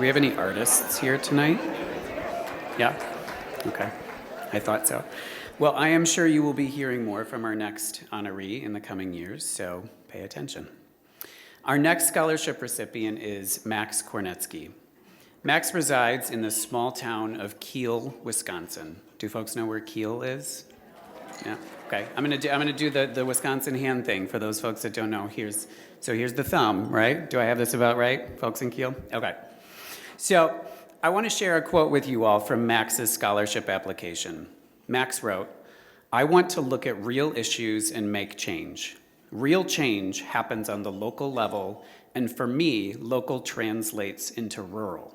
we have any artists here tonight? Yeah? Okay. I thought so. Well, I am sure you will be hearing more from our next honoree in the coming years, so pay attention. Our next scholarship recipient is Max Kornetzke. Max resides in the small town of Kiel, Wisconsin. Do folks know where Kiel is? Yeah. Okay. I'm gonna do the Wisconsin hand thing for those folks that don't know. Here's the thumb, right? Do I have this about right, folks in Kiel? Okay. So I want to share a quote with you all from Max's scholarship application. Max wrote, "I want to look at real issues and make change. Real change happens on the local level, and for me, local translates into rural.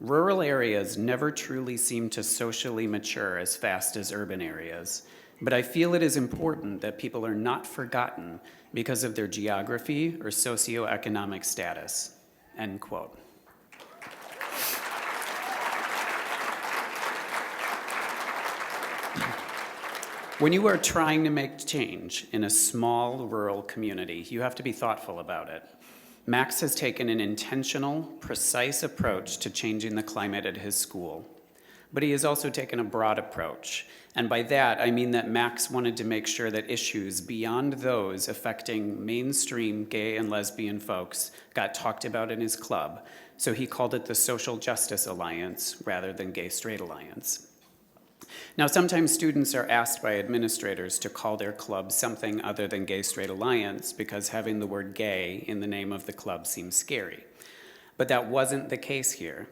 Rural areas never truly seem to socially mature as fast as urban areas, but I feel it is important that people are not forgotten because of their geography or socioeconomic status." End quote. When you are trying to make change in a small rural community, you have to be thoughtful about it. Max has taken an intentional, precise approach to changing the climate at his school. But he has also taken a broad approach. And by that, I mean that Max wanted to make sure that issues beyond those affecting mainstream gay and lesbian folks got talked about in his club. So he called it the Social Justice Alliance rather than Gay Straight Alliance. Now, sometimes students are asked by administrators to call their club something other than Gay Straight Alliance because having the word gay in the name of the club seems scary. But that wasn't the case here.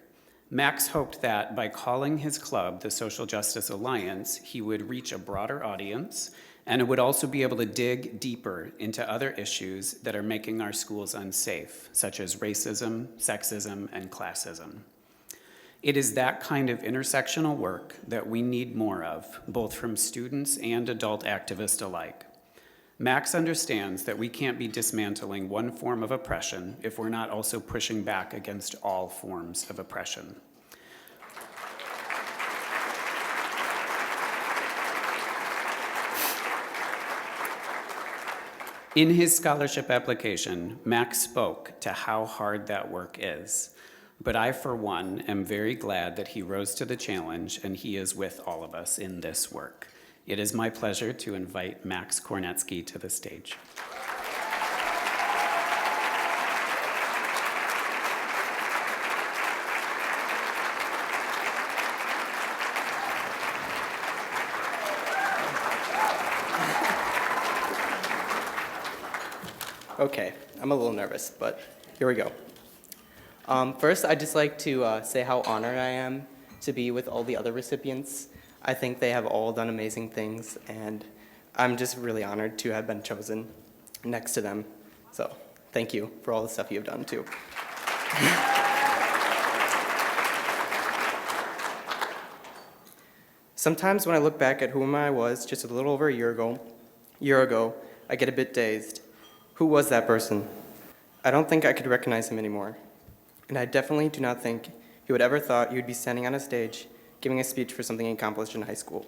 Max hoped that by calling his club the Social Justice Alliance, he would reach a broader audience, and it would also be able to dig deeper into other issues that are making our schools unsafe, such as racism, sexism, and classism. It is that kind of intersectional work that we need more of, both from students and adult activists alike. Max understands that we can't be dismantling one form of oppression if we're not also pushing back against all forms of oppression. In his scholarship application, Max spoke to how hard that work is. But I, for one, am very glad that he rose to the challenge and he is with all of us in this work. It is my pleasure to invite Max Kornetzke to the stage. Okay, I'm a little nervous, but here we go. First, I'd just like to say how honored I am to be with all the other recipients. I think they have all done amazing things, and I'm just really honored to have been chosen next to them. So thank you for all the stuff you have done, too. Sometimes when I look back at whom I was just a little over a year ago, I get a bit dazed. Who was that person? I don't think I could recognize him anymore. And I definitely do not think he would ever thought he would be standing on a stage giving a speech for something he accomplished in high school.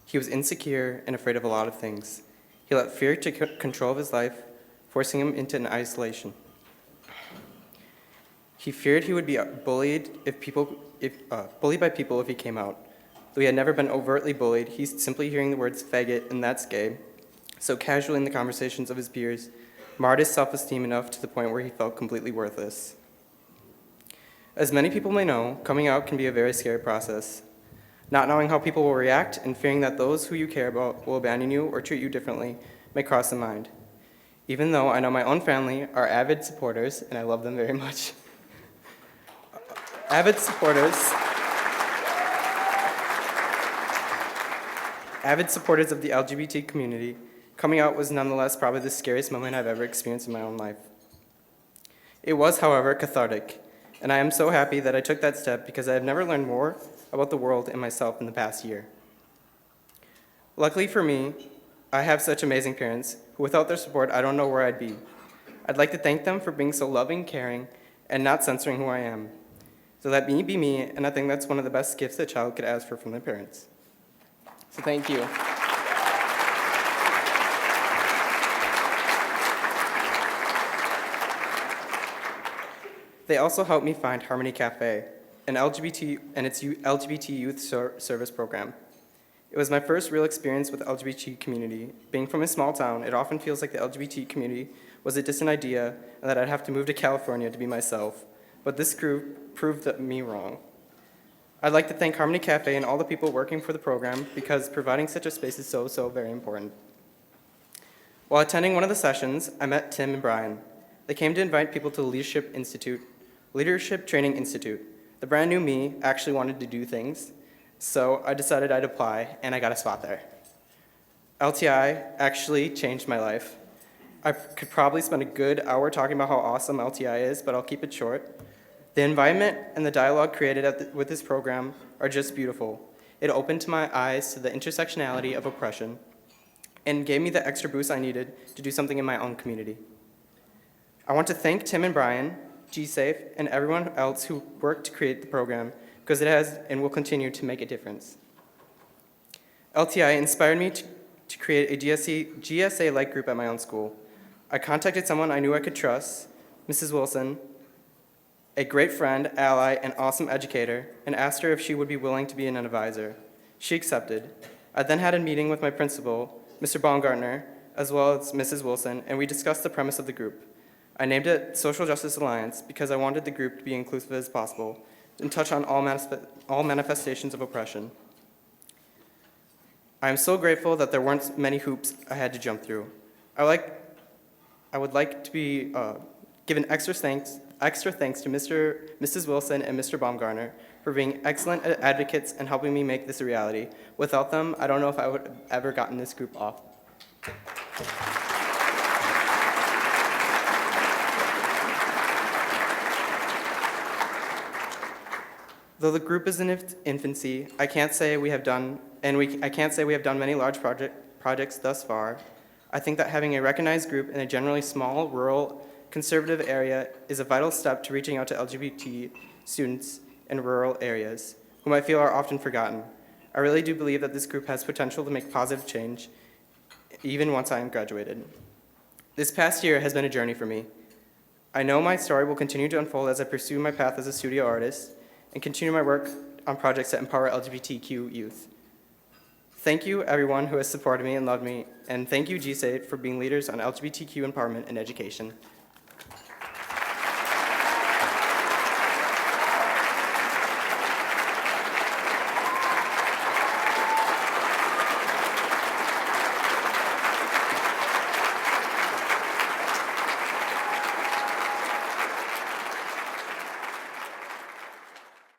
He was insecure and afraid of a lot of things. He let fear take control of his life, forcing him into an isolation. He feared he would be bullied bullied by people if he came out. Though he had never been overtly bullied, he's simply hearing the words faggot and that's gay, so casually in the conversations of his peers, marred his self-esteem enough to the point where he felt completely worthless. As many people may know, coming out can be a very scary process. Not knowing how people will react and fearing that those who you care about will abandon you or treat you differently may cross the mind. Even though I know my own family are avid supporters, and I love them very much. Avid supporters of the LGBT community, coming out was nonetheless probably the scariest moment I've ever experienced in my own life. It was, however, cathartic, and I am so happy that I took that step because I have never learned more about the world and myself in the past year. Luckily for me, I have such amazing parents who, without their support, I don't know where I'd be. I'd like to thank them for being so loving, caring, and not censoring who I am. So let me be me, and I think that's one of the best gifts a child could ask for from their parents. So thank you. They also helped me find Harmony Cafe, an LGBT youth service program. It was my first real experience with the LGBT community. Being from a small town, it often feels like the LGBT community was a distant idea and that I'd have to move to California to be myself. But this group proved me wrong. I'd like to thank Harmony Cafe and all the people working for the program because providing such a space is so very important. While attending one of the sessions, I met Tim and Brian. They came to invite people to the Leadership Training Institute. The brand new me actually wanted to do things, so I decided I'd apply, and I got a spot there. LTI actually changed my life. I could probably spend a good hour talking about how awesome LTI is, but I'll keep it short. The environment and the dialogue created with this program are just beautiful. It opened my eyes to the intersectionality of oppression and gave me the extra boost I needed to do something in my own community. I want to thank Tim and Brian, GSAFE, and everyone else who worked to create the program because it has and will continue to make a difference. LTI inspired me to create a GSA-like group at my own school. I contacted someone I knew I could trust, Mrs. Wilson, a great friend, ally, and awesome educator, and asked her if she would be willing to be an advisor. She accepted. I then had a meeting with my principal, Mr. Baumgartner, as well as Mrs. Wilson, and we discussed the premise of the group. I named it Social Justice Alliance because I wanted the group to be inclusive as possible and touch on all manifestations of oppression. I am so grateful that there weren't many hoops I had to jump through. I would like to be given extra thanks to Mrs. Wilson and Mr. Baumgartner for being excellent advocates and helping me make this a reality. Without them, I don't know if I would have ever gotten this group off. Though the group is in its infancy, I can't say we have done many large projects thus far. I think that having a recognized group in a generally small, rural, conservative area is a vital step to reaching out to LGBT students in rural areas, whom I feel are often forgotten. I really do believe that this group has potential to make positive change, even once I am graduated. This past year has been a journey for me. I know my story will continue to unfold as I pursue my path as a studio artist and continue my work on projects that empower LGBTQ youth. Thank you, everyone who has supported me and loved me, and thank you, GSAFE, for being leaders on LGBTQ empowerment and education.